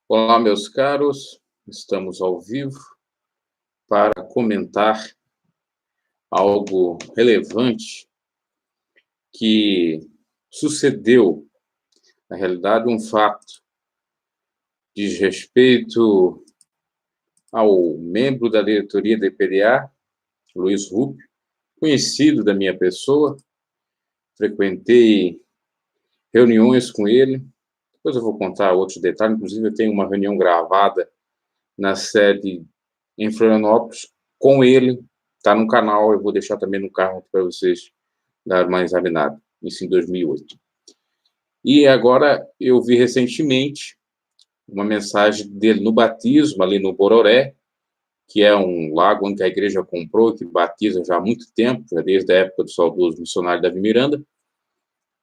Olá, meus caros, estamos ao vivo para comentar algo relevante que sucedeu, na realidade, um fato diz respeito ao membro da diretoria da EPDA, Luiz Rubio, conhecido da minha pessoa, frequentei reuniões com ele, depois eu vou contar outros detalhes, inclusive eu tenho uma reunião gravada na sede em Florianópolis com ele, está no canal, eu vou deixar também no carro para vocês dar uma examinada, isso em 2008. E agora eu vi recentemente uma mensagem dele no batismo, ali no Bororé, que é um lago onde a igreja comprou, que batiza já há muito tempo, já desde a época do saudoso missionário Davi Miranda,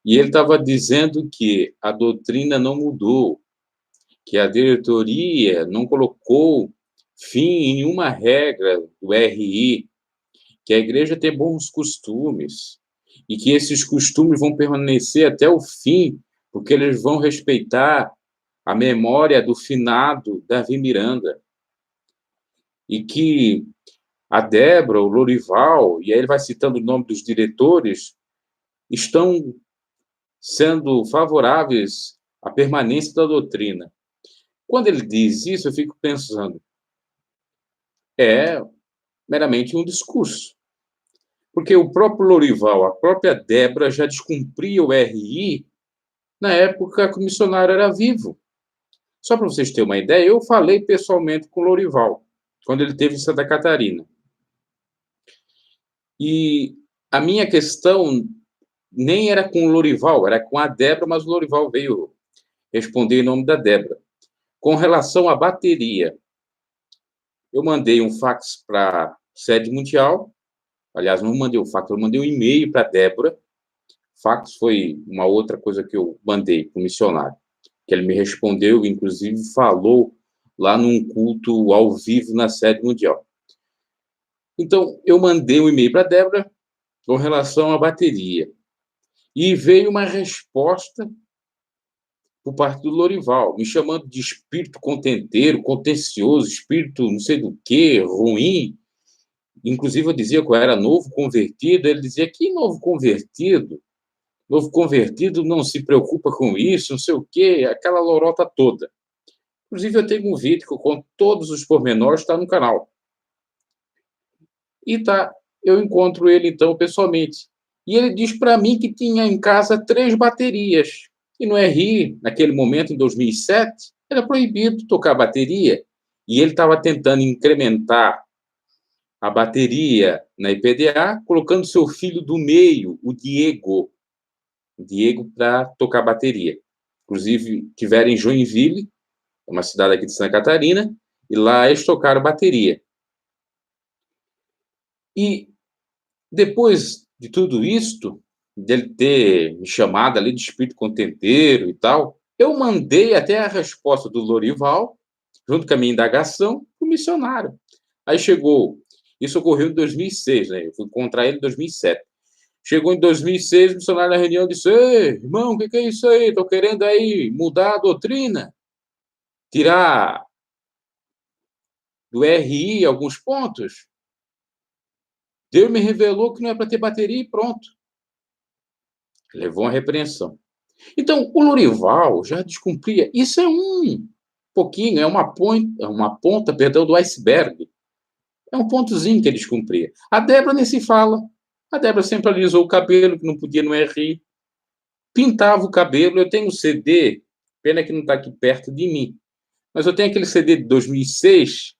e ele estava dizendo que a doutrina não mudou, que a diretoria não colocou fim em nenhuma regra do RI, que a igreja tem bons costumes e que esses costumes vão permanecer até o fim, porque eles vão respeitar a memória do finado Davi Miranda. E que a Débora, o Lorival, e aí ele vai citando o nome dos diretores, estão sendo favoráveis à permanência da doutrina. Quando ele diz isso, eu fico pensando, é meramente um discurso. Porque o próprio Lorival, a própria Débora já descumpria o RI na época que o missionário era vivo. Só para vocês terem uma ideia, eu falei pessoalmente com o Lorival, quando ele esteve em Santa Catarina. E a minha questão nem era com o Lorival, era com a Débora, mas o Lorival veio responder em nome da Débora. Com relação à bateria, eu mandei um fax para a sede mundial, aliás, não mandei um fax, eu mandei um e-mail para a Débora. Fax foi uma outra coisa que eu mandei para o missionário, que ele me respondeu, inclusive falou lá num culto ao vivo na sede mundial. Então, eu mandei um e-mail para a Débora com relação à bateria. E veio uma resposta por parte do Lorival, me chamando de espírito contenteiro, contencioso, espírito não sei do que, ruim. Inclusive, eu dizia que eu era novo convertido, ele dizia que novo convertido? Novo convertido não se preocupa com isso, não sei o quê, aquela lorota toda. Inclusive, eu tenho um vídeo que eu conto todos os pormenores, está no canal. E eu encontro ele, então, pessoalmente. E ele diz para mim que tinha em casa 3 baterias. E no RI, naquele momento, em 2007, era proibido tocar bateria. E ele estava tentando incrementar a bateria na IPDA, colocando seu filho do meio, o Diego, para tocar bateria. Inclusive, tiveram em Joinville, uma cidade aqui de Santa Catarina, e lá eles tocaram bateria. E depois de tudo isto, dele ter me chamado ali de espírito contenteiro e tal, eu mandei até a resposta do Lorival, junto com a minha indagação, para o missionário. Aí chegou, isso ocorreu em 2006, né? Eu fui encontrar ele em 2007. Chegou em 2006, o missionário na reunião disse: "Ei, irmão, o que é isso aí? Estou querendo aí mudar a doutrina, tirar do RI alguns pontos. Deus me revelou que não é para ter bateria e pronto." Levou uma repreensão. Então, o Lorival já descumpria. Isso é um pouquinho, é uma ponta, perdão, do iceberg. É um pontozinho que ele descumpria. A Débora nem se fala. A Débora sempre alisou o cabelo, que não podia no RI. Pintava o cabelo. Eu tenho um CD, pena que não está aqui perto de mim, mas eu tenho aquele CD de 2006,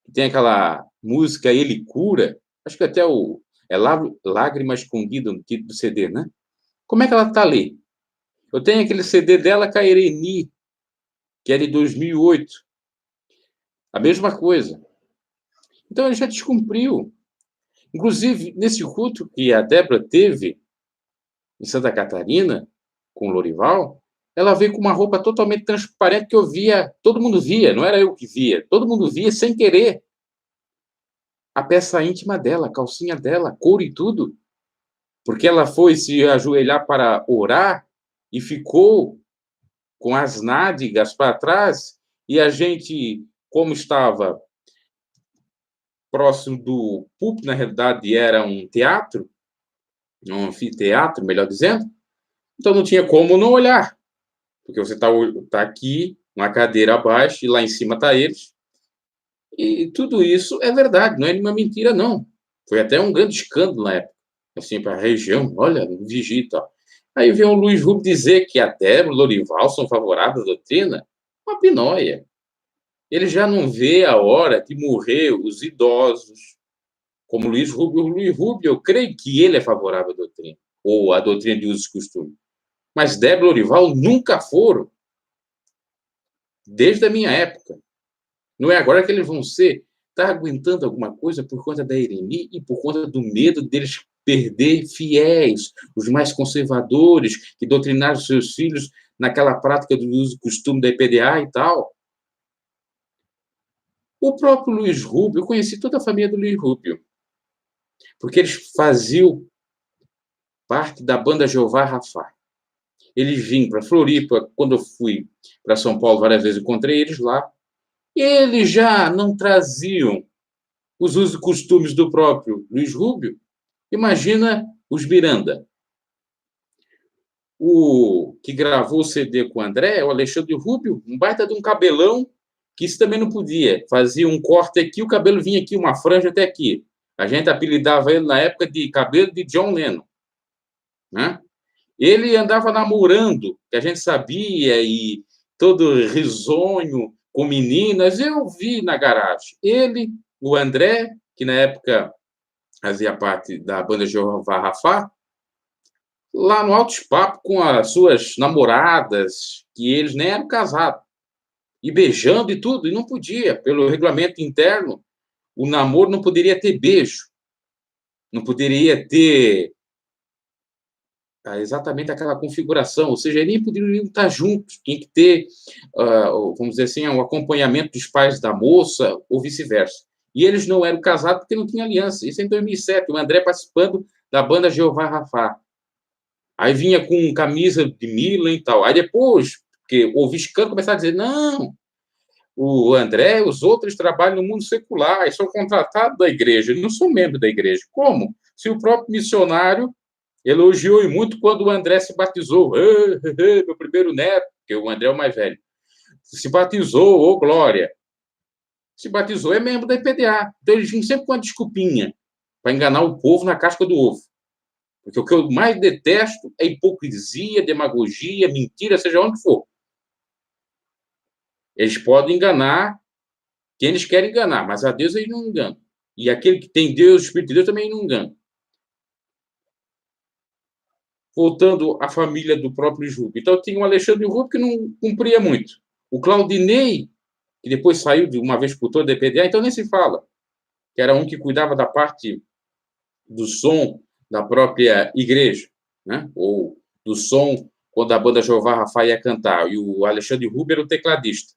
que tem aquela música Ele Cura. Acho que até Lágrima Escondida no título do CD, né? Como é que ela está ali? Eu tenho aquele CD dela com a Ereni, que é de 2008. A mesma coisa. Então, ele já descumpriu. Inclusive, nesse culto que a Débora teve em Santa Catarina, com o Lorival, ela veio com uma roupa totalmente transparente que eu via, todo mundo via, não era eu que via, todo mundo via sem querer. A peça íntima dela, a calcinha dela, couro e tudo. Porque ela foi se ajoelhar para orar e ficou com as nádegas para trás e a gente, como estava próximo do púlpito, na realidade era um teatro, um anfiteatro, melhor dizendo, então não tinha como não olhar, porque você tá aqui, uma cadeira abaixo, e lá em cima está eles, e tudo isso é verdade, não é nenhuma mentira, não. Foi até um grande escândalo na época, assim, para a região, olha, vigia e tal. Aí vem o Luiz Hubb dizer que a Débora e o Lorival são favoráveis à doutrina, uma pinóia. Ele já não vê a hora de morrer os idosos, como Luiz Hubb. O Luiz Hubb, eu creio que ele é favorável à doutrina, ou à doutrina de usos e costumes. Mas Débora e Lorival nunca foram, desde a minha época. Não é agora que eles vão ser. Está aguentando alguma coisa por conta da Irene e por conta do medo deles perder fiéis, os mais conservadores, que doutrinaram seus filhos naquela prática do uso e costume da EPDA e tal. O próprio Luiz Rubio, eu conheci toda a família do Luiz Rubio, porque eles faziam parte da banda Jeová Rafá. Eles vinham para Floripa, quando eu fui para São Paulo várias vezes, encontrei eles lá. Eles já não traziam os usos e costumes do próprio Luiz Rubio. Imagina os Miranda. O que gravou o CD com o André, o Alexandre Rubio, um baita de um cabelão, que isso também não podia. Fazia um corte aqui, o cabelo vinha aqui, uma franja até aqui. A gente apelidava ele na época de cabelo de John Lennon. Né? Ele andava namorando, que a gente sabia, e todo risonho, com meninas, eu vi na garagem. Ele, o André, que na época fazia parte da banda Jeová Rafá, lá no Altos Papos com as suas namoradas, que eles nem eram casados, e beijando e tudo, e não podia, pelo regulamento interno, o namoro não poderia ter beijo, não poderia ter exatamente aquela configuração, ou seja, nem poderiam estar juntos, tinha que ter, vamos dizer assim, um acompanhamento dos pais da moça, ou vice-versa. E eles não eram casados porque não tinham aliança. Isso em 2007, o André participando da banda Jeová Rafá. Aí vinha com camisa de Milan e tal. Aí depois, porque o Viscano começava a dizer, não, o André e os outros trabalham no mundo secular, eles são contratados da igreja, eles não são membros da igreja. Como? Se o próprio missionário elogiou muito quando o André se batizou. Meu primeiro neto, porque o André é o mais velho. Se batizou, ô glória. Se batizou, é membro da IPDA. Então eles vinham sempre com uma desculpinha para enganar o povo na casca do ovo. Porque o que eu mais detesto é hipocrisia, demagogia, mentira, seja onde for. Eles podem enganar quem eles querem enganar, mas a Deus eles não enganam. E aquele que tem Deus, o Espírito de Deus, também não engana. Voltando à família do próprio Rubio. Então, tinha o Alexandre Rubio que não cumpria muito. O Claudinei, que depois saiu de uma vez por toda da EPDA, então nem se fala, que era um que cuidava da parte do som da própria igreja, né? Ou do som quando a banda Jeová Rafá ia cantar, e o Alexandre Rubio era o tecladista.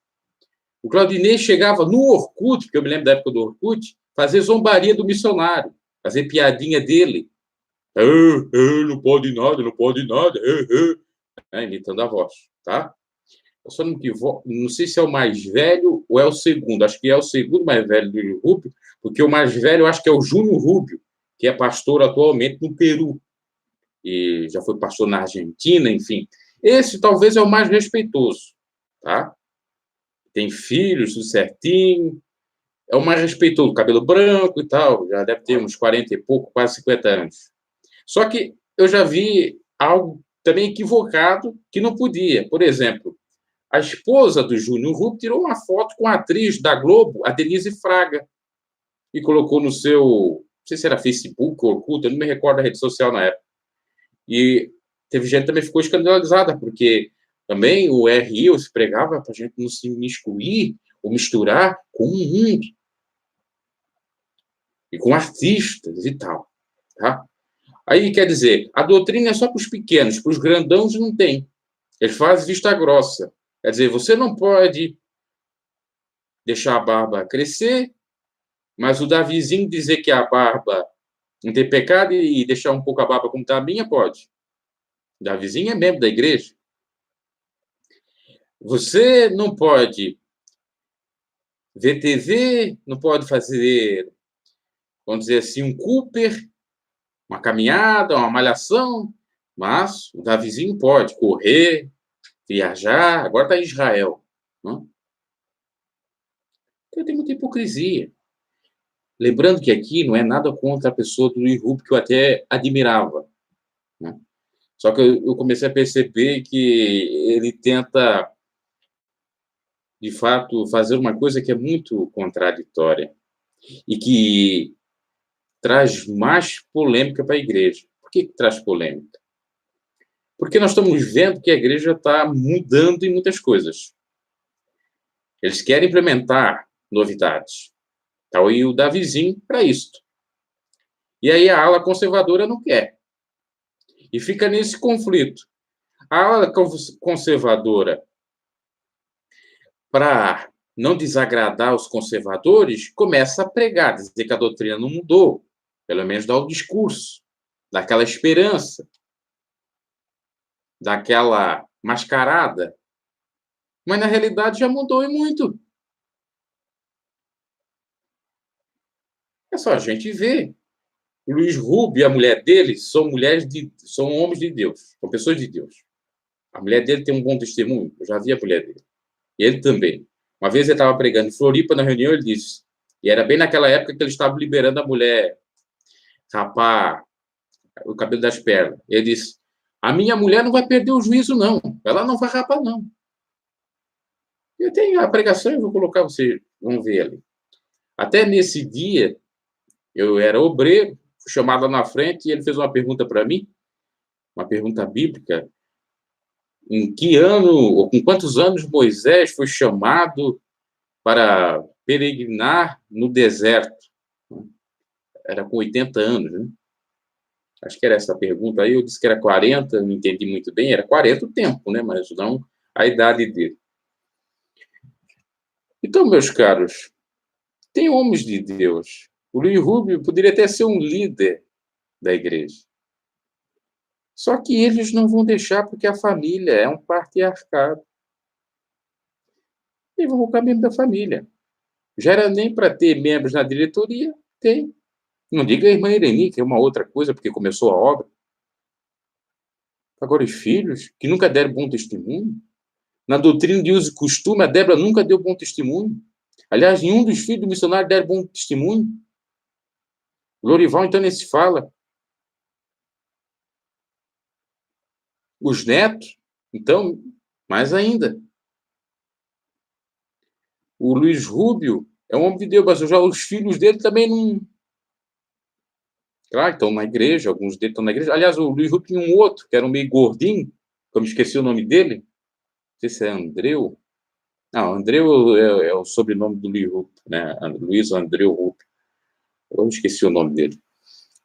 O Claudinei chegava no Orkut, porque eu me lembro da época do Orkut, fazer zombaria do missionário, fazer piadinha dele. Não pode nada, não pode nada. Imitando a voz, tá? Eu só não sei se é o mais velho ou é o segundo. Acho que é o segundo mais velho do Rubio, porque o mais velho eu acho que é o Júnior Rubio, que é pastor atualmente no Peru. E já foi pastor na Argentina, enfim. Esse talvez é o mais respeitoso, tá? Tem filhos, tudo certinho. É o mais respeitoso, cabelo branco e tal. Já deve ter uns 40 e pouco, quase 50 anos. Só que eu já vi algo também equivocado que não podia. Por exemplo, a esposa do Júnior Rubio tirou uma foto com a atriz da Globo, a Denise Fraga, e colocou no seu, não sei se era Facebook ou Orkut, eu não me recordo da rede social na época. E teve gente que também ficou escandalizada, porque também o RI se pregava para a gente não se miscuir ou misturar com o mundo e com artistas e tal. Tá? Aí, quer dizer, a doutrina é só para os pequenos, para os grandãos não tem. Eles fazem vista grossa. Quer dizer, você não pode deixar a barba crescer, mas o Davizinho dizer que a barba não tem pecado e deixar um pouco a barba como está a minha, pode. O Davizinho é membro da igreja. Você não pode ver TV, não pode fazer, vamos dizer assim, um Cooper, uma caminhada, uma malhação, mas o Davizinho pode correr, viajar, agora está em Israel. Não? Então tem muita hipocrisia. Lembrando que aqui não é nada contra a pessoa do Luiz Hupp, que eu até admirava. Né? Só que eu comecei a perceber que ele tenta, de fato, fazer uma coisa que é muito contraditória e que traz mais polêmica para a igreja. Por que traz polêmica? Porque nós estamos vendo que a igreja está mudando em muitas coisas. Eles querem implementar novidades. Está aí o Davizinho para isso. E aí a ala conservadora não quer. E fica nesse conflito. A ala conservadora, para não desagradar os conservadores, começa a pregar, dizer que a doutrina não mudou, pelo menos dá o discurso, daquela esperança, daquela mascarada. Mas na realidade já mudou e muito. É só a gente ver. O Luiz Hupp e a mulher dele são homens de Deus, são pessoas de Deus. A mulher dele tem um bom testemunho, eu já vi a mulher dele. E ele também. Uma vez ele estava pregando em Floripa, na reunião, ele disse, e era bem naquela época que ele estava liberando a mulher rapar o cabelo das pernas. Ele disse, a minha mulher não vai perder o juízo, não. Ela não vai rapar, não. Eu tenho a pregação, eu vou colocar vocês, vão ver ali. Até nesse dia, eu era obreiro, fui chamado lá na frente e ele fez uma pergunta para mim, uma pergunta bíblica, em que ano, ou com quantos anos Moisés foi chamado para peregrinar no deserto? Era com 80 anos, né? Acho que era essa a pergunta. Aí eu disse que era 40, não entendi muito bem, era 40 o tempo, né? Mas não a idade dele. Então, meus caros, tem homens de Deus. O Luiz Hupp poderia até ser um líder da igreja. Só que eles não vão deixar porque a família é um patriarcado. E vão colocar membro da família. Já era nem para ter membros na diretoria, tem. Não diga a irmã Ireni, que é uma outra coisa, porque começou a obra. Agora, os filhos, que nunca deram bom testemunho. Na doutrina de uso e costume, a Débora nunca deu bom testemunho. Aliás, nenhum dos filhos do missionário deram bom testemunho. Lorival, então, nem se fala. Os netos, então, mais ainda. O Luiz Rubio é um homem de Deus, mas já os filhos dele também não. Claro, estão na igreja, alguns deles estão na igreja. Aliás, o Luiz Rubio tinha um outro, que era um meio gordinho, que eu me esqueci o nome dele. Não sei se é Andreu. Não, Andreu é o sobrenome do Luiz Rubio, né? Luiz Andreu Rubio. Eu me esqueci o nome dele.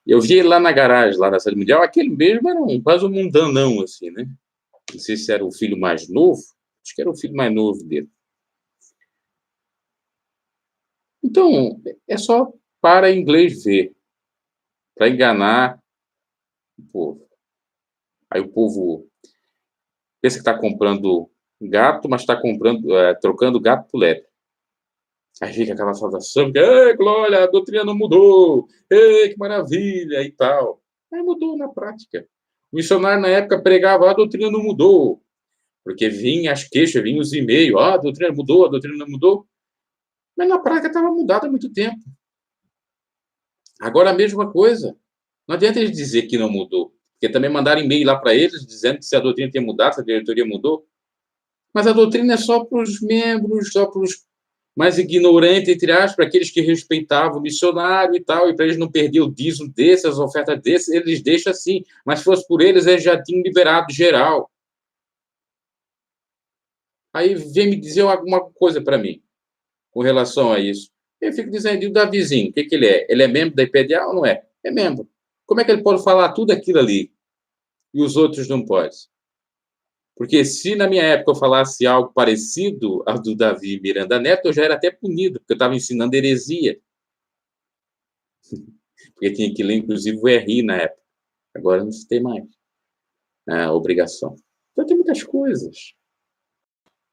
Eu vi ele lá na garagem, lá na Sala Mundial. Aquele mesmo era quase um mundanão, assim, né? Não sei se era o filho mais novo. Acho que era o filho mais novo dele. Então, é só para inglês ver, para enganar o povo. Aí o povo pensa que está comprando gato, mas está trocando gato por lebre. Aí fica aquela saudação, que, ei, glória, a doutrina não mudou, ei, que maravilha, e tal. Aí mudou na prática. O missionário, na época, pregava, a doutrina não mudou, porque vinha as queixas, vinha os e-mails, a doutrina mudou, a doutrina não mudou. Mas na prática estava mudada há muito tempo. Agora a mesma coisa. Não adianta eles dizer que não mudou, porque também mandaram e-mail lá para eles, dizendo que se a doutrina tinha mudado, se a diretoria mudou. Mas a doutrina é só para os membros, só para os mais ignorantes, entre aspas, para aqueles que respeitavam o missionário e tal, e para eles não perder o dízimo desses, as ofertas desses, eles deixam assim. Mas se fosse por eles, eles já tinham liberado geral. Aí vem me dizer alguma coisa para mim com relação a isso. Eu fico dizendo, e o Davizinho, o que ele é? Ele é membro da IPDA ou não é? É membro. Como é que ele pode falar tudo aquilo ali e os outros não podem? Porque se na minha época eu falasse algo parecido ao do Davi Miranda Neto, eu já era até punido, porque eu estava ensinando heresia. Porque tinha que ler, inclusive, o RI na época. Agora não se tem mais a obrigação. Então tem muitas coisas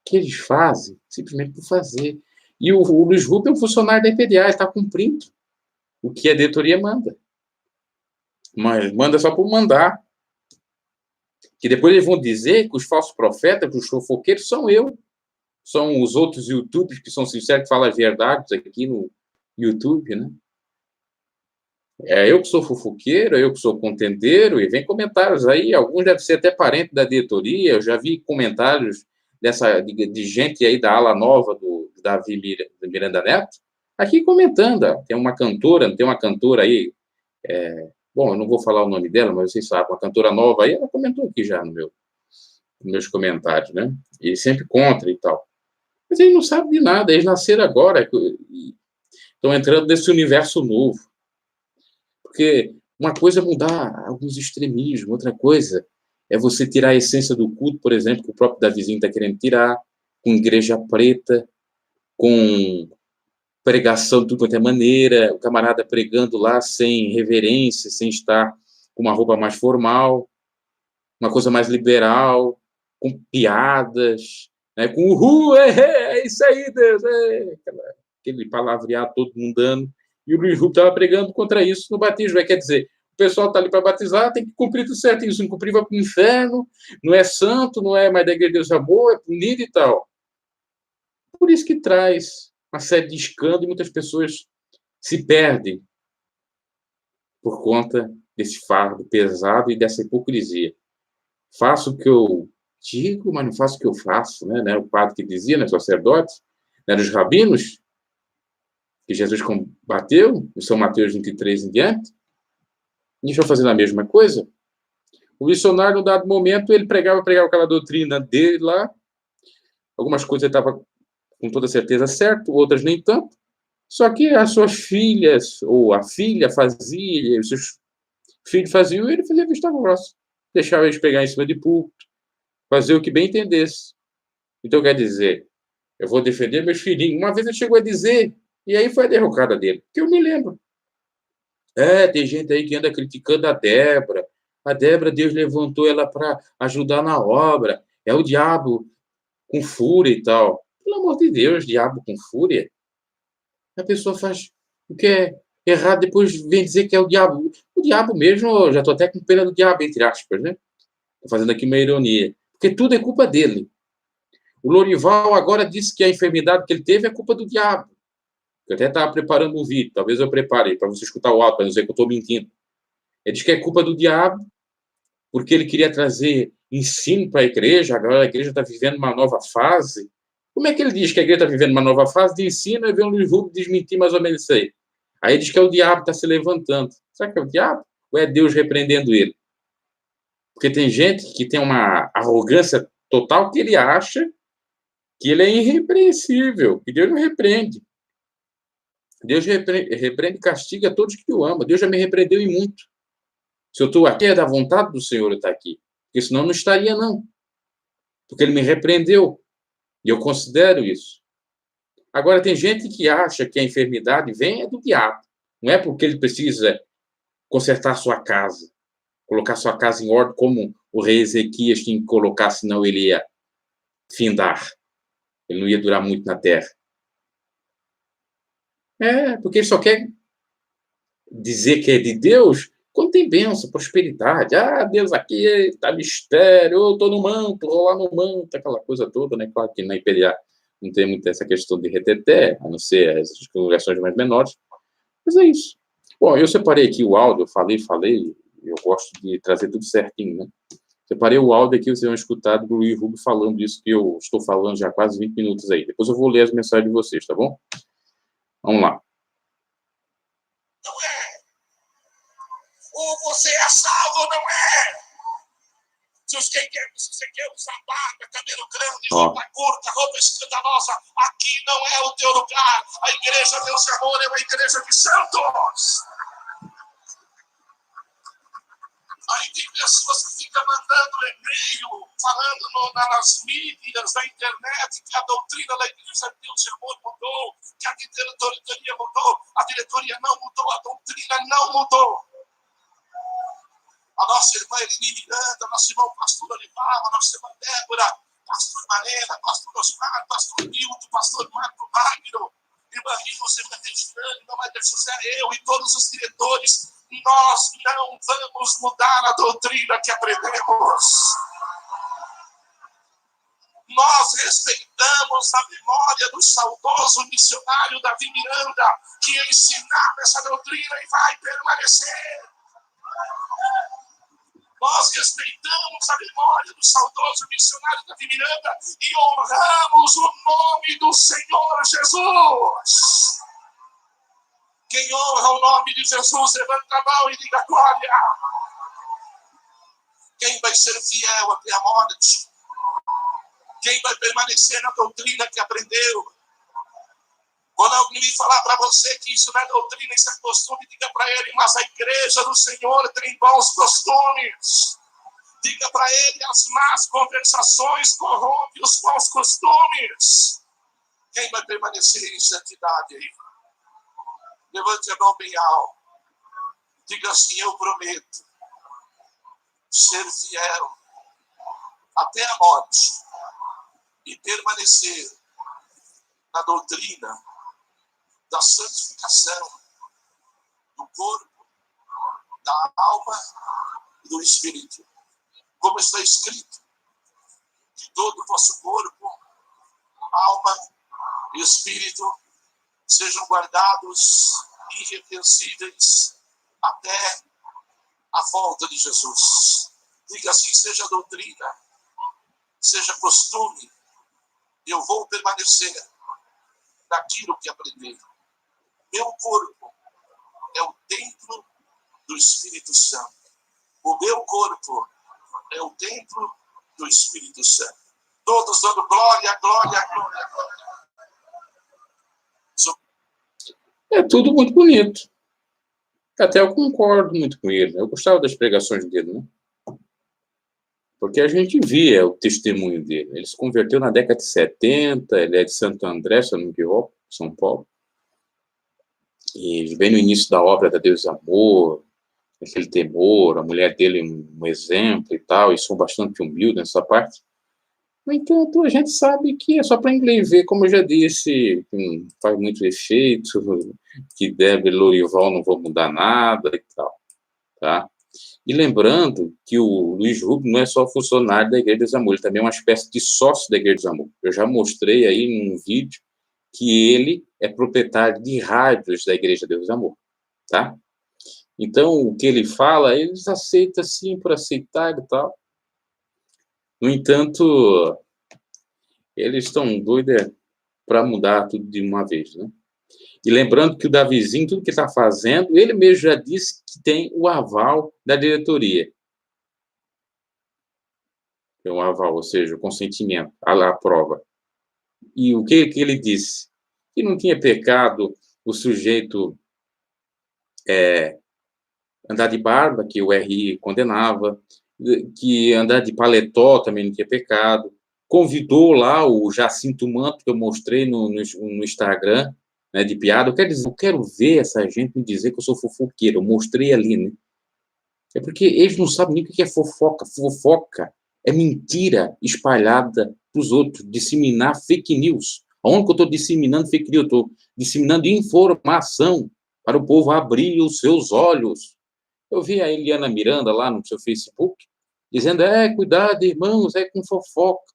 que eles fazem simplesmente por fazer. E o Luiz Hupp é um funcionário da EPDA, está cumprindo o que a diretoria manda. Mas manda só por mandar. Que depois eles vão dizer que os falsos profetas, que os fofoqueiros, são os outros YouTubers que são sinceros, que falam as verdades aqui no YouTube, né? É eu que sou fofoqueiro, eu que sou contendeiro, e vem comentários aí, alguns devem ser até parente da diretoria, eu já vi comentários de gente aí da ala nova do Davi Miranda Neto, aqui comentando, tem uma cantora aí, bom, eu não vou falar o nome dela, mas vocês sabem, uma cantora nova aí, ela comentou aqui já nos meus comentários, né? E sempre contra e tal. Mas eles não sabem de nada, eles nasceram agora, estão entrando nesse universo novo. Porque uma coisa é mudar alguns extremismos, outra coisa é você tirar a essência do culto, por exemplo, que o próprio Davizinho está querendo tirar, com igreja preta, com pregação de tudo quanto é maneira, o camarada pregando lá sem reverência, sem estar com uma roupa mais formal, uma coisa mais liberal, com piadas, né, com uhul, é isso aí, Deus, aquele palavreado todo mundano. E o Luiz Hupp estava pregando contra isso no batismo. Quer dizer, o pessoal está ali para batizar, tem que cumprir tudo certinho. Se não cumprir, vai para o inferno, não é santo, não é mais da igreja de Deus é boa, é punido e tal. Por isso que traz uma série de escândalos e muitas pessoas se perdem por conta desse fardo pesado e dessa hipocrisia. Faço o que eu digo, mas não faço o que eu faço, né? O padre que dizia, né, sacerdotes, né, os rabinos, que Jesus combateu, em São Mateus 23 em diante, e estão fazendo a mesma coisa. O missionário, no dado momento, ele pregava aquela doutrina dele lá, algumas coisas ele estava com toda certeza certo, outras nem tanto, só que as suas filhas, ou a filha fazia, os seus filhos faziam, e ele fazia vista grossa, deixava eles pegar em cima de púlpito, fazer o que bem entendesse. Então, quer dizer, eu vou defender meus filhinhos. Uma vez ele chegou a dizer, e aí foi a derrocada dele, que eu me lembro. Tem gente aí que anda criticando a Débora. A Débora, Deus levantou ela para ajudar na obra. É o diabo com fúria e tal. Pelo amor de Deus, diabo com fúria. A pessoa faz o que é errado, depois vem dizer que é o diabo. O diabo mesmo, eu já estou até com pena do diabo, entre aspas, né? Estou fazendo aqui uma ironia. Porque tudo é culpa dele. O Lorival agora disse que a enfermidade que ele teve é culpa do diabo. Eu até estava preparando um vídeo, talvez eu prepare para você escutar o áudio, para não dizer que eu estou mentindo. Ele diz que é culpa do diabo, porque ele queria trazer ensino para a igreja, agora a igreja está vivendo uma nova fase. Como é que ele diz que a igreja está vivendo uma nova fase de ensino e vem o Luiz Hupp desmentir mais ou menos isso aí? Aí ele diz que é o diabo que está se levantando. Será que é o diabo? Ou é Deus repreendendo ele? Porque tem gente que tem uma arrogância total que ele acha que ele é irrepreensível, que Deus não repreende. Deus repreende e castiga todos que o amam. Deus já me repreendeu em muito. Se eu estou aqui, é da vontade do Senhor eu estar aqui. Porque senão eu não estaria, não. Porque ele me repreendeu. E eu considero isso. Agora, tem gente que acha que a enfermidade vem do diabo. Não é porque ele precisa consertar sua casa, colocar sua casa em ordem, como o rei Ezequias tinha que colocar, senão ele ia findar. Ele não ia durar muito na terra. Porque ele só quer dizer que é de Deus quando tem bênção, prosperidade. Deus aqui está mistério, eu estou no manto, vou lá no manto, aquela coisa toda, né? Claro que na IPDA não tem muito essa questão de reteté, a não ser as congregações mais menores. Mas é isso. Bom, eu separei aqui o áudio, eu falei, eu gosto de trazer tudo certinho, né? Separei o áudio aqui, vocês vão escutar do Luiz Hupp falando isso que eu estou falando já há quase 20 minutos aí. Depois eu vou ler as mensagens de vocês, tá bom? Vamos lá. Ou você é salvo ou não é. Se você quer usar barba, cabelo grande, roupa curta, roupa escandalosa, aqui não é o teu lugar. A igreja, Deus é amor, é uma igreja de santos. Aí tem pessoas que ficam mandando e-mail, falando nas mídias, na internet, que a doutrina da igreja de Deus é amor mudou, que a diretoria mudou. A diretoria não mudou, a doutrina não mudou. A nossa irmã Elini Miranda, nosso irmão pastor Olival, a nossa irmã Débora, pastor Marena, pastor Osmar, pastor Milton, pastor Marco Magno, irmã Rilson, irmã Regiane, irmã Maria José, eu e todos os diretores, nós não vamos mudar a doutrina que aprendemos. Nós respeitamos a memória do saudoso missionário Davi Miranda, que ensinava essa doutrina e vai permanecer. Nós respeitamos a memória do saudoso missionário Davi Miranda e honramos o nome do Senhor Jesus. Quem honra o nome de Jesus, levanta a mão e diga glória. Quem vai ser fiel até a morte? Quem vai permanecer na doutrina que aprendeu? Quando alguém me falar para você que isso não é doutrina, isso é costume, diga para ele, mas a igreja do Senhor tem bons costumes. Diga para ele, as más conversações corrompem os bons costumes. Quem vai permanecer em santidade aí? Levante a mão bem alto. Diga assim, eu prometo ser fiel até a morte e permanecer na doutrina da santificação do corpo, da alma e do espírito. Como está escrito, que todo o vosso corpo, alma e espírito sejam guardados irrepreensíveis até a volta de Jesus. Diga assim, seja doutrina, seja costume, eu vou permanecer naquilo que aprendi. Meu corpo é o templo do Espírito Santo. O meu corpo é o templo do Espírito Santo. Todos dando glória, glória, glória, glória. É tudo muito bonito. Até eu concordo muito com ele. Eu gostava das pregações dele, né? Porque a gente via o testemunho dele. Ele se converteu na década de 70, ele é de Santo André, se não me engano, São Paulo. E bem no início da obra da Deus Amor, aquele temor, a mulher dele um exemplo e tal, e são bastante humildes nessa parte. No entanto, a gente sabe que é só para inglês ver, como eu já disse, que faz muito efeito, que Débora e Lorival não vão mudar nada e tal, tá? E lembrando que o Luiz Rubio não é só funcionário da Igreja dos Amor, ele também é uma espécie de sócio da Igreja dos Amor. Eu já mostrei aí num vídeo que ele é proprietário de rádios da Igreja Deus Amor, tá? Então, o que ele fala, eles aceitam sim por aceitar e tal. No entanto, eles estão doidos para mudar tudo de uma vez, né? E lembrando que o Davizinho, tudo que está fazendo, ele mesmo já disse que tem o aval da diretoria. É um aval, ou seja, o consentimento, a prova. E o que ele disse? Que não tinha pecado o sujeito andar de barba, que o RI condenava, que andar de paletó também não tinha pecado. Convidou lá o Jacinto Manto, que eu mostrei no Instagram, né, de piada. Eu quero ver essa gente me dizer que eu sou fofoqueiro. Eu mostrei ali, né? É porque eles não sabem nem o que é fofoca. Fofoca é mentira espalhada para os outros, disseminar fake news. Aonde que eu estou disseminando fake news? Eu estou disseminando informação para o povo abrir os seus olhos. Eu vi a Eliana Miranda lá no seu Facebook, dizendo, cuidado, irmãos, com fofoca.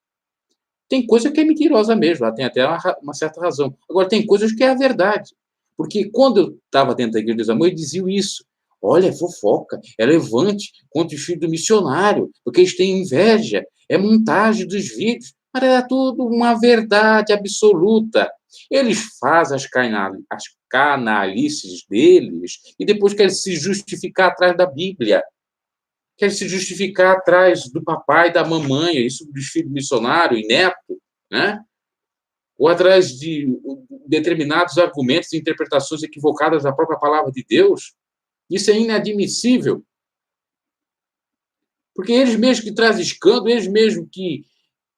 Tem coisa que é mentirosa mesmo, ela tem até uma certa razão. Agora, tem coisas que é a verdade. Porque quando eu estava dentro da Igreja dos Amor, eles diziam isso. Olha, é fofoca, é levante contra o filho do missionário, porque eles têm inveja, é montagem dos vídeos. Mas era tudo uma verdade absoluta. Eles fazem as canalices deles e depois querem se justificar atrás da Bíblia. Quer se justificar atrás do papai e da mamãe, isso dos filhos missionário e neto, né? Ou atrás de determinados argumentos e interpretações equivocadas da própria palavra de Deus. Isso é inadmissível. Porque eles mesmos que trazem escândalo, eles mesmos que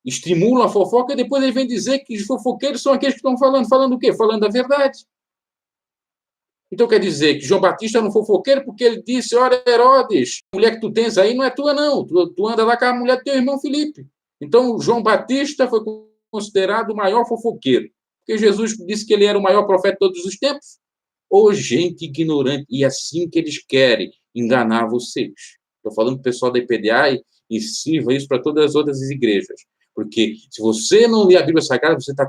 estimulam a fofoca, e depois eles vêm dizer que os fofoqueiros são aqueles que estão falando o quê? Falando a verdade. Então, quer dizer que João Batista era um fofoqueiro porque ele disse, olha, Herodes, a mulher que tu tens aí não é tua, não. Tu anda lá com a mulher do teu irmão Filipe. Então, João Batista foi considerado o maior fofoqueiro, porque Jesus disse que ele era o maior profeta de todos os tempos. Ou gente ignorante, e assim que eles querem enganar vocês. Estou falando para o pessoal da IPDA e sirva isso para todas as outras igrejas. Porque se você não lê a Bíblia Sagrada, você está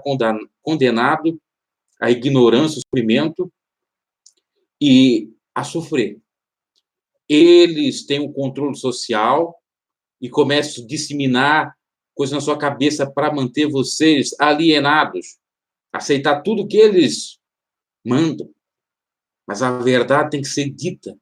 condenado à ignorância, ao sofrimento e a sofrer. Eles têm um controle social e começam a disseminar coisas na sua cabeça para manter vocês alienados, aceitar tudo que eles mandam. Mas a verdade tem que ser dita.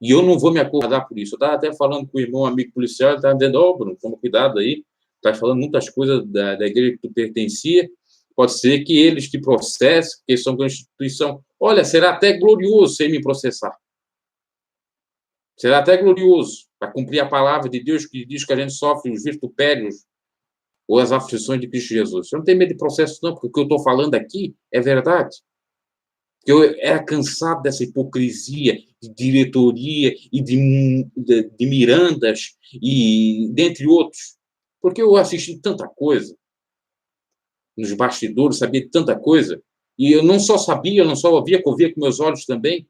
E eu não vou me acordar por isso. Eu estava até falando com o irmão, amigo policial, ele estava dizendo, ó, Bruno, toma cuidado aí, está falando muitas coisas da igreja que tu pertencia, pode ser que eles te processem, porque são uma instituição. Olha, será até glorioso sem me processar. Será até glorioso para cumprir a palavra de Deus que diz que a gente sofre os vitupérios ou as aflições de Cristo Jesus. Eu não tenho medo de processo, não, porque o que eu estou falando aqui é verdade. Eu era cansado dessa hipocrisia de diretoria e de Mirandas, e dentre outros, porque eu assisti tanta coisa nos bastidores, sabia de tanta coisa, e eu não só sabia, eu não só ouvia, que eu via com meus olhos também.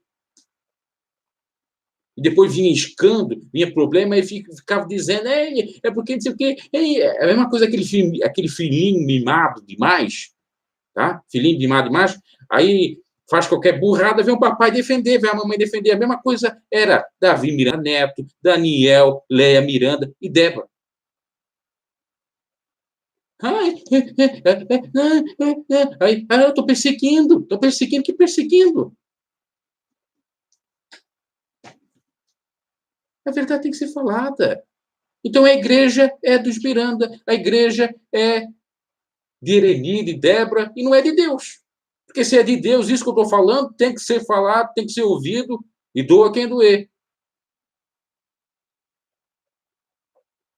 E depois vinha escândalo, vinha problema, e ficava dizendo, é porque não sei o quê. É a mesma coisa aquele filhinho mimado demais, tá? Filhinho mimado demais, aí faz qualquer burrada, vem o papai defender, vem a mamãe defender. A mesma coisa era Davi Miranda Neto, Daniel, Leia Miranda e Débora. Eu estou perseguindo, que perseguindo? A verdade tem que ser falada. Então a igreja é dos Miranda, a igreja é de Ereni, de Débora, e não é de Deus. Porque se é de Deus, isso que eu estou falando tem que ser falado, tem que ser ouvido, e doa quem doer.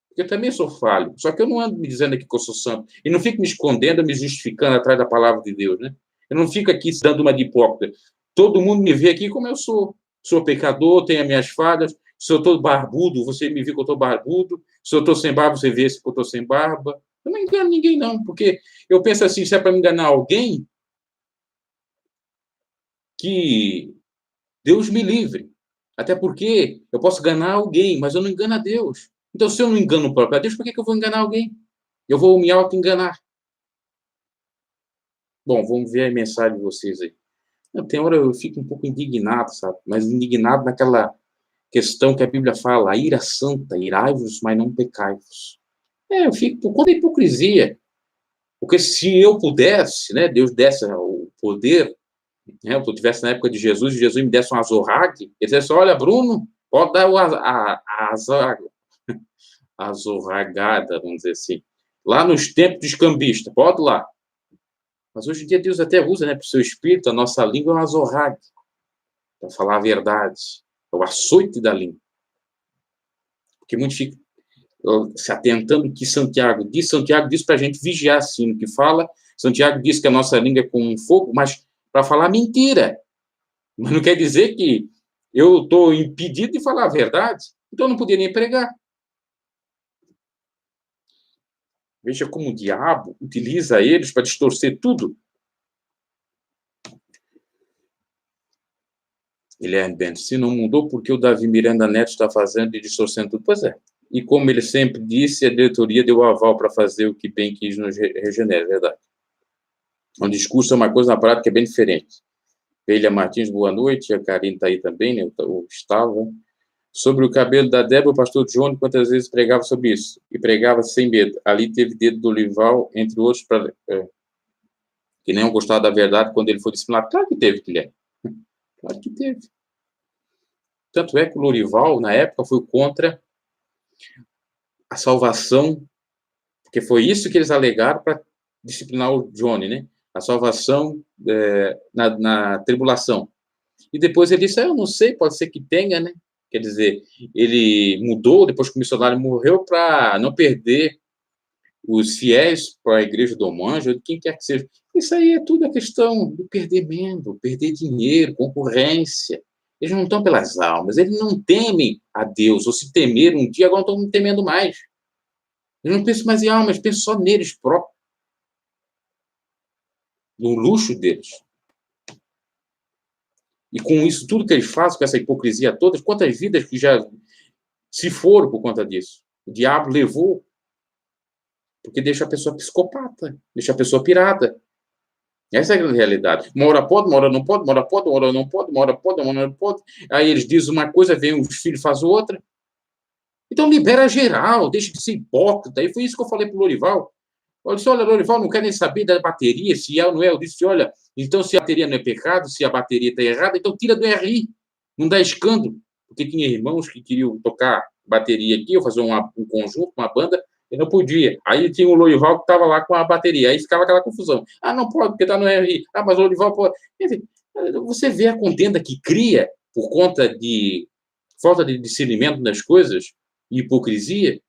Porque eu também sou falho, só que eu não ando me dizendo aqui que eu sou santo, e não fico me escondendo, me justificando atrás da palavra de Deus, né? Eu não fico aqui dando uma de hipócrita. Todo mundo me vê aqui como eu sou. Sou pecador, tenho as minhas falhas. Se eu estou barbudo, você me vê que eu estou barbudo. Se eu estou sem barba, você vê que eu estou sem barba. Eu não engano ninguém, não, porque eu penso assim, se é para me enganar alguém, que Deus me livre. Até porque eu posso enganar alguém, mas eu não engano a Deus. Então, se eu não engano o próprio Deus, por que eu vou enganar alguém? Eu vou me auto-enganar. Bom, vamos ver a mensagem de vocês aí. Tem hora eu fico um pouco indignado, sabe? Mas indignado naquela questão que a Bíblia fala, a ira santa, irai-vos, mas não pecai-vos. Eu fico por conta da hipocrisia. Porque se eu pudesse, né, Deus desse o poder, né, se eu estivesse na época de Jesus, e Jesus me desse um azorrague, ele dissesse, olha, Bruno, pode dar a azorragada, vamos dizer assim, lá nos tempos dos cambistas, pode ir lá. Mas hoje em dia Deus até usa, né, para o seu espírito, a nossa língua é um azorrague, para falar a verdade, é o açoite da língua. Porque muitos ficam se atentando que Santiago diz para a gente vigiar assim no que fala. Santiago diz que a nossa língua é como um fogo, mas para falar mentira. Mas não quer dizer que eu estou impedido de falar a verdade, então eu não podia nem pregar. Veja como o diabo utiliza eles para distorcer tudo. Guilherme Bento, se não mudou, porque o Davi Miranda Neto está fazendo e distorcendo tudo? Pois é. E como ele sempre disse, a diretoria deu aval para fazer o que bem quis nos regenera, é verdade. O discurso é uma coisa, na prática é bem diferente. Elia Martins, boa noite. A Karine está aí também, né? O Gustavo. Sobre o cabelo da Débora, o pastor Johnny, quantas vezes pregava sobre isso? E pregava sem medo. Ali teve dedo do Olival, entre outros, que nem gostava da verdade quando ele foi disciplinado. Claro que teve, Guilherme. Claro que teve. Tanto é que o Lorival, na época, foi contra a salvação, porque foi isso que eles alegaram para disciplinar o Johnny, né? A salvação na tribulação. E depois ele disse, eu não sei, pode ser que tenha, né? Quer dizer, ele mudou, depois que o missionário morreu, para não perder os fiéis para a igreja do Manjo, de quem quer que seja. Isso aí é tudo a questão do perder membro, perder dinheiro, concorrência. Eles não estão pelas almas, eles não temem a Deus, ou se temeram um dia, agora não estão temendo mais. Eles não pensam mais em almas, pensam só neles próprios. no luxo deles. E com isso tudo que eles fazem, com essa hipocrisia toda, quantas vidas que já se foram por conta disso? O diabo levou, porque deixa a pessoa psicopata, deixa a pessoa pirada. Essa é a grande realidade. Uma hora pode, uma hora não pode, uma hora pode, uma hora não pode, uma hora pode, uma hora não pode. Aí eles dizem uma coisa, vem os filhos fazem outra. Então libera geral, deixa de ser hipócrita. E foi isso que eu falei para o Lorival. Eu disse, olha, Lorival, não quer nem saber da bateria, se é ou não é. Eu disse, olha, então se a bateria não é pecado, se a bateria está errada, então tira do RI. Não dá escândalo. Porque tinha irmãos que queriam tocar bateria aqui, ou fazer um conjunto, uma banda, e não podia. Aí tinha o Lorival que estava lá com a bateria. Aí ficava aquela confusão. Ah, não pode, porque está no RI. Ah, mas o Lorival pode. Enfim, você vê a contenda que cria por conta de falta de discernimento das coisas, hipocrisia,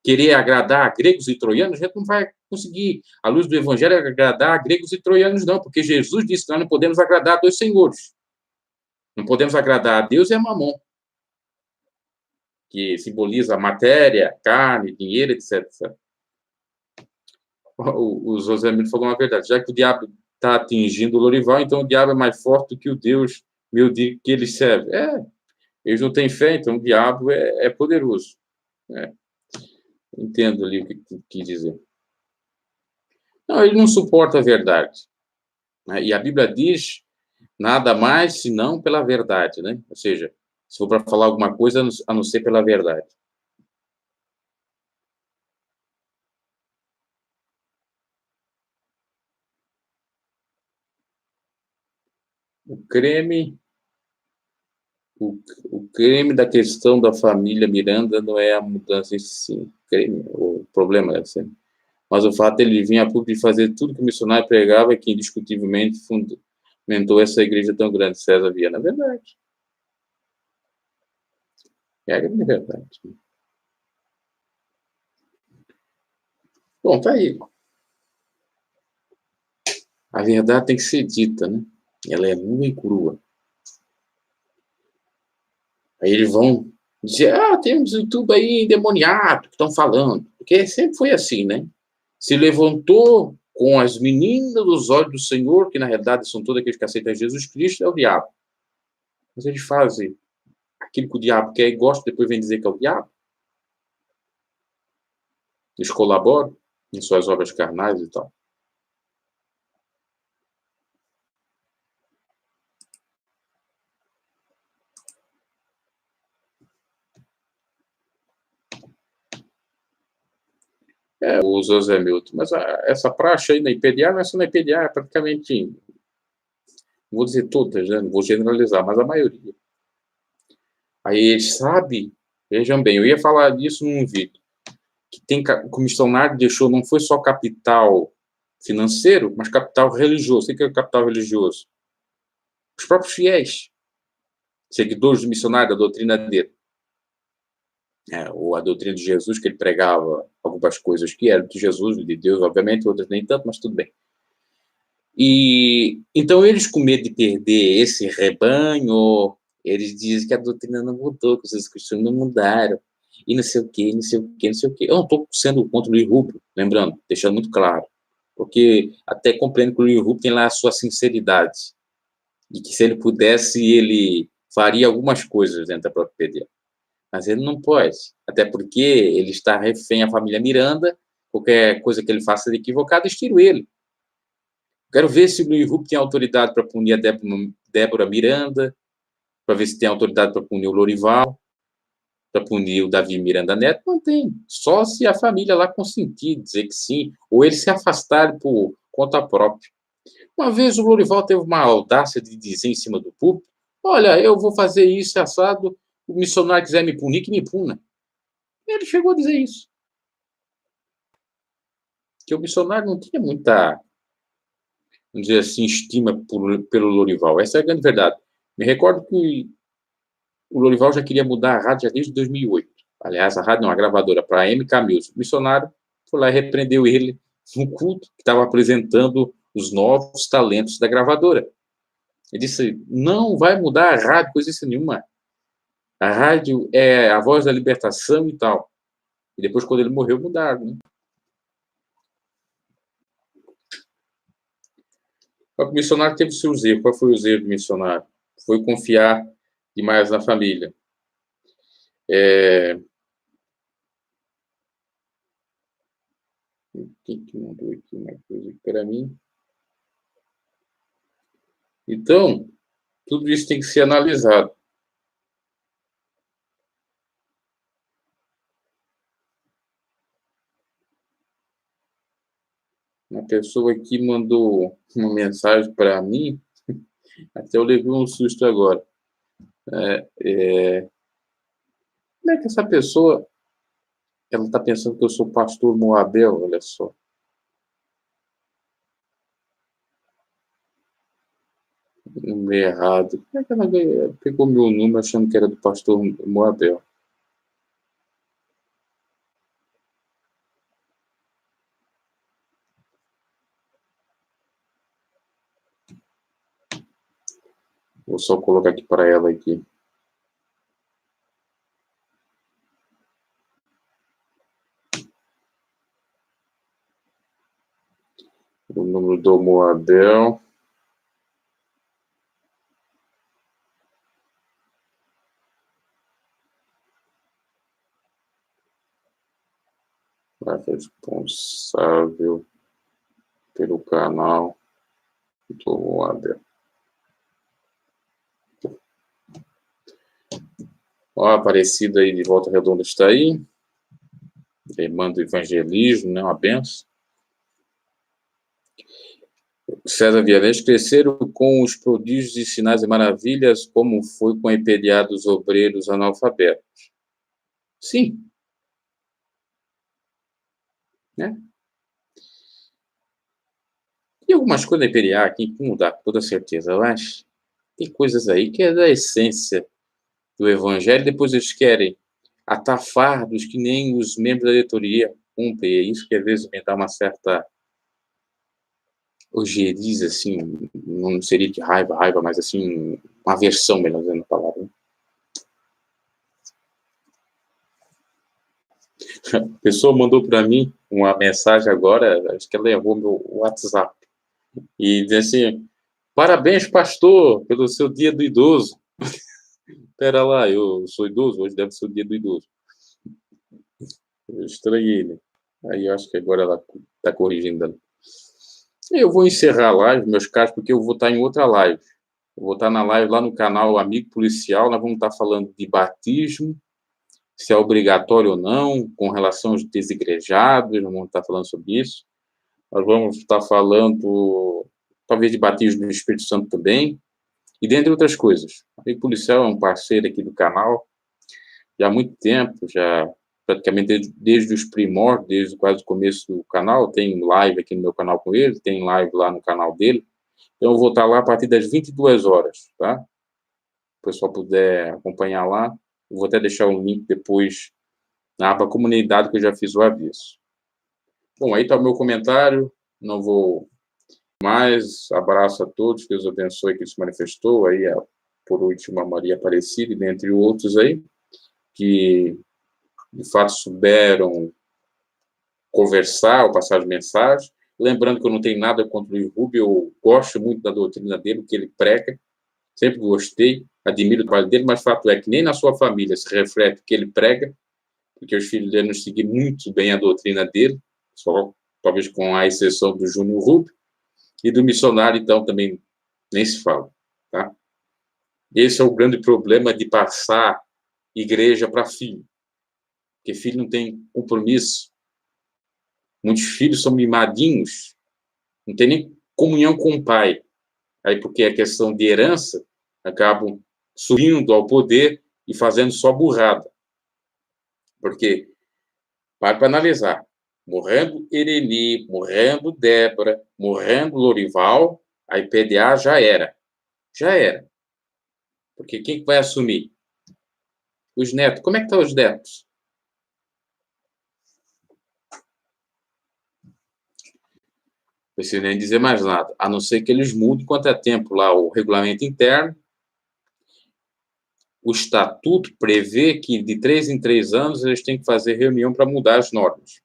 querer agradar gregos e troianos, a gente não vai conseguir, à luz do evangelho, agradar gregos e troianos, não, porque Jesus disse que nós não podemos agradar a dois senhores. Não podemos agradar a Deus e a Mamon, que simboliza matéria, carne, dinheiro, etc. O José Miro falou uma verdade. Já que o diabo está atingindo o Lorival, então o diabo é mais forte do que o Deus, meu Deus, que ele serve. Eles não têm fé, então o diabo é poderoso. Entendo ali o que quis dizer. Não, ele não suporta a verdade. Né? E a Bíblia diz nada mais senão pela verdade, né? Ou seja, se for para falar alguma coisa, a não ser pela verdade. O creme, o creme da questão da família Miranda não é a mudança em si. Creme, o problema é ser. Mas o fato de ele vir a público e fazer tudo que o missionário pregava é que indiscutivelmente fundamentou essa igreja tão grande, César Viana. É verdade. É a grande verdade. Bom, tá aí. A verdade tem que ser dita, né? Ela é nua e crua. Aí eles vão dizer, temos YouTube aí endemoniado, que estão falando. Porque sempre foi assim, né? Se levantou com as meninas dos olhos do Senhor, que na realidade são todos aqueles que aceitam Jesus Cristo, é o diabo. Mas eles fazem aquilo que o diabo quer e gosta, depois vem dizer que é o diabo. Eles colaboram em suas obras carnais e tal. O José Milton. Mas essa praxe aí na IPDA não é só na IPDA, é praticamente, não vou dizer todas, né? Não vou generalizar, mas a maioria. Aí eles sabem, vejam bem, eu ia falar disso num vídeo, que o missionário deixou não foi só capital financeiro, mas capital religioso. O que é o capital religioso? Os próprios fiéis, seguidores do missionário, da doutrina dele. Ou a doutrina de Jesus, que ele pregava algumas coisas que eram de Jesus, de Deus, obviamente, outras nem tanto, mas tudo bem. E então eles, com medo de perder esse rebanho, eles dizem que a doutrina não mudou, que os cristãos não mudaram, e não sei o quê, não sei o quê, não sei o quê. Eu não estou sendo contra o Luiz Rubio, lembrando, deixando muito claro, porque até compreendo que o Luiz Rubio tem lá a sua sinceridade, e que se ele pudesse, ele faria algumas coisas dentro da própria PDA. Mas ele não pode, até porque ele está refém à família Miranda, qualquer coisa que ele faça de equivocado, eu tiro ele. Quero ver se o Luiz Rubio tem autoridade para punir a Débora Miranda, para ver se tem autoridade para punir o Lorival, para punir o Davi Miranda Neto. Não tem. Só se a família lá consentir, dizer que sim, ou eles se afastarem por conta própria. Uma vez o Lorival teve uma audácia de dizer em cima do público, olha, eu vou fazer isso assado, o missionário quiser me punir, que me puna. Ele chegou a dizer isso. Que o missionário não tinha muita, vamos dizer assim, estima pelo Lorival. Essa é a grande verdade. Me recordo que o Lorival já queria mudar a rádio já desde 2008. Aliás, a rádio não, a gravadora, para a MK Music. O missionário foi lá e repreendeu ele no culto que estava apresentando os novos talentos da gravadora. Ele disse, não vai mudar a rádio, coisa nenhuma. A rádio é a voz da libertação e tal. E depois, quando ele morreu, mudaram, né? O missionário teve seus erros. Qual foi o erro do missionário? Foi confiar demais na família. Quem que mandou aqui uma coisa para mim? Então, tudo isso tem que ser analisado. Uma pessoa aqui mandou uma mensagem para mim, até eu levei um susto agora. Como é que essa pessoa, ela está pensando que eu sou pastor Moabel, olha só. Número errado. Como é que ela pegou meu número achando que era do pastor Moabel? Vou só colocar aqui para ela aqui. O número do Moabel. Responsável pelo canal do Moabel. Ó, a Aparecida aí de Volta Redonda está aí. Irmã do evangelismo, né? Uma benção. César Vianês, cresceram com os prodígios e sinais e maravilhas, como foi com a imperial dos obreiros analfabetos. Sim. Né? Tem algumas coisas da imperial que tem que mudar, com toda certeza, mas tem coisas aí que é da essência do evangelho, depois eles querem atar fardos que nem os membros da diretoria cumprem. É isso que às vezes me dá uma certa ojeriza, assim, não seria de raiva, mas assim, uma aversão, melhor dizendo a palavra. A pessoa mandou para mim uma mensagem agora, acho que ela errou meu WhatsApp, e diz assim: parabéns, pastor, pelo seu dia do idoso. Espera lá, eu sou idoso, hoje deve ser o dia do idoso. Eu estranhei, né? Aí eu acho que agora ela está corrigindo. Eu vou encerrar a live, meus caros, porque eu vou estar em outra live. Eu vou estar na live lá no canal Amigo Policial, nós vamos estar falando de batismo, se é obrigatório ou não, com relação aos desigrejados, nós vamos estar falando sobre isso. Nós vamos estar falando, talvez, de batismo do Espírito Santo também, e dentre outras coisas. O Amigo Policial é um parceiro aqui do canal, já há muito tempo, já praticamente desde os primórdios, desde quase o começo do canal, tem live aqui no meu canal com ele, tem live lá no canal dele. Então, eu vou estar lá a partir das 22 horas, tá? Se o pessoal puder acompanhar lá, eu vou até deixar um link depois na aba comunidade, que eu já fiz o aviso. Bom, aí está o meu comentário, não vou mais, abraço a todos, Deus abençoe que se manifestou, aí por último a Maria Aparecida, e dentre outros aí, que de fato souberam conversar ou passar as mensagens. Lembrando que eu não tenho nada contra o Luiz Rubio, eu gosto muito da doutrina dele, o que ele prega, sempre gostei, admiro o trabalho dele, mas o fato é que nem na sua família se reflete o que ele prega, porque os filhos dele não seguem muito bem a doutrina dele, só talvez com a exceção do Júnior Rubio, e do missionário, então, também nem se fala. Tá? Esse é o grande problema de passar igreja para filho, porque filho não tem compromisso. Muitos filhos são mimadinhos, não tem nem comunhão com o pai. Aí, porque é questão de herança, acabam subindo ao poder e fazendo só burrada. Porque, para analisar, morrendo Ireni, morrendo Débora, morrendo Lorival, a IPDA já era. Já era. Porque quem vai assumir? Os netos. Como é que estão os netos? Não preciso nem dizer mais nada, a não ser que eles mudem quanto é tempo lá o regulamento interno. O estatuto prevê que de 3 em 3 anos eles têm que fazer reunião para mudar as normas.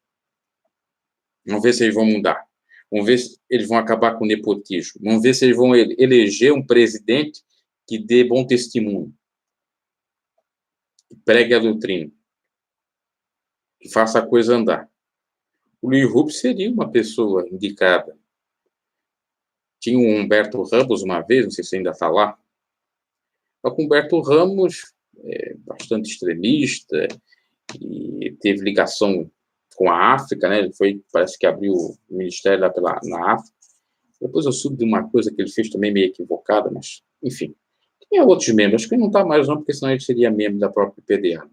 Vamos ver se eles vão mudar. Vamos ver se eles vão acabar com o nepotismo. Vamos ver se eles vão eleger um presidente que dê bom testemunho, que pregue a doutrina, que faça a coisa andar. O Luiz Hupp seria uma pessoa indicada. Tinha o Humberto Ramos uma vez, não sei se ainda está lá. Só que o Humberto Ramos é bastante extremista e teve ligação com a África, né? Ele foi, parece que abriu o ministério lá na África. Depois eu soube de uma coisa que ele fez também meio equivocada, mas, enfim. Tinha outros membros, acho que ele não está mais não, porque senão ele seria membro da própria PDA.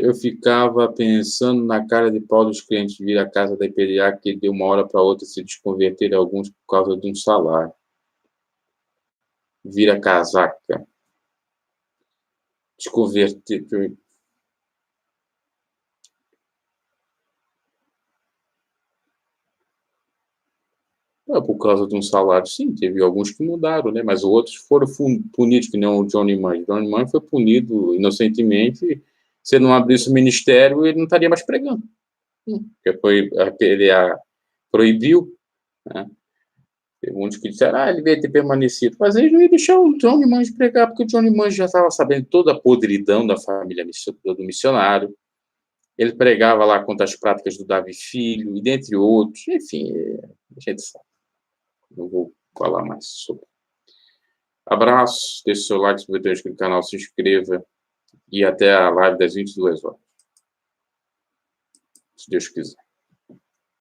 Eu ficava pensando na cara de pau dos clientes vir à casa da IPDA que de uma hora para outra se desconverter alguns por causa de um salário. Vira casaca. Desconverter. Por causa de um salário, sim, teve alguns que mudaram, né? Mas outros foram punidos, que nem o Johnny Mann. Johnny Mann foi punido inocentemente. Se não abrisse o ministério, ele não estaria mais pregando. Porque ele proibiu, né? Tem muitos que disseram, ele devia ter permanecido. Mas ele não ia deixar o Johnny Mann pregar, porque o Johnny Mann já estava sabendo toda a podridão da família do missionário. Ele pregava lá contra as práticas do Davi Filho, e dentre outros. Enfim, a gente sabe. Não vou falar mais sobre. Abraço, deixe seu like, se você não inscrito no canal, se inscreva. E até a live das 22 horas. Se Deus quiser.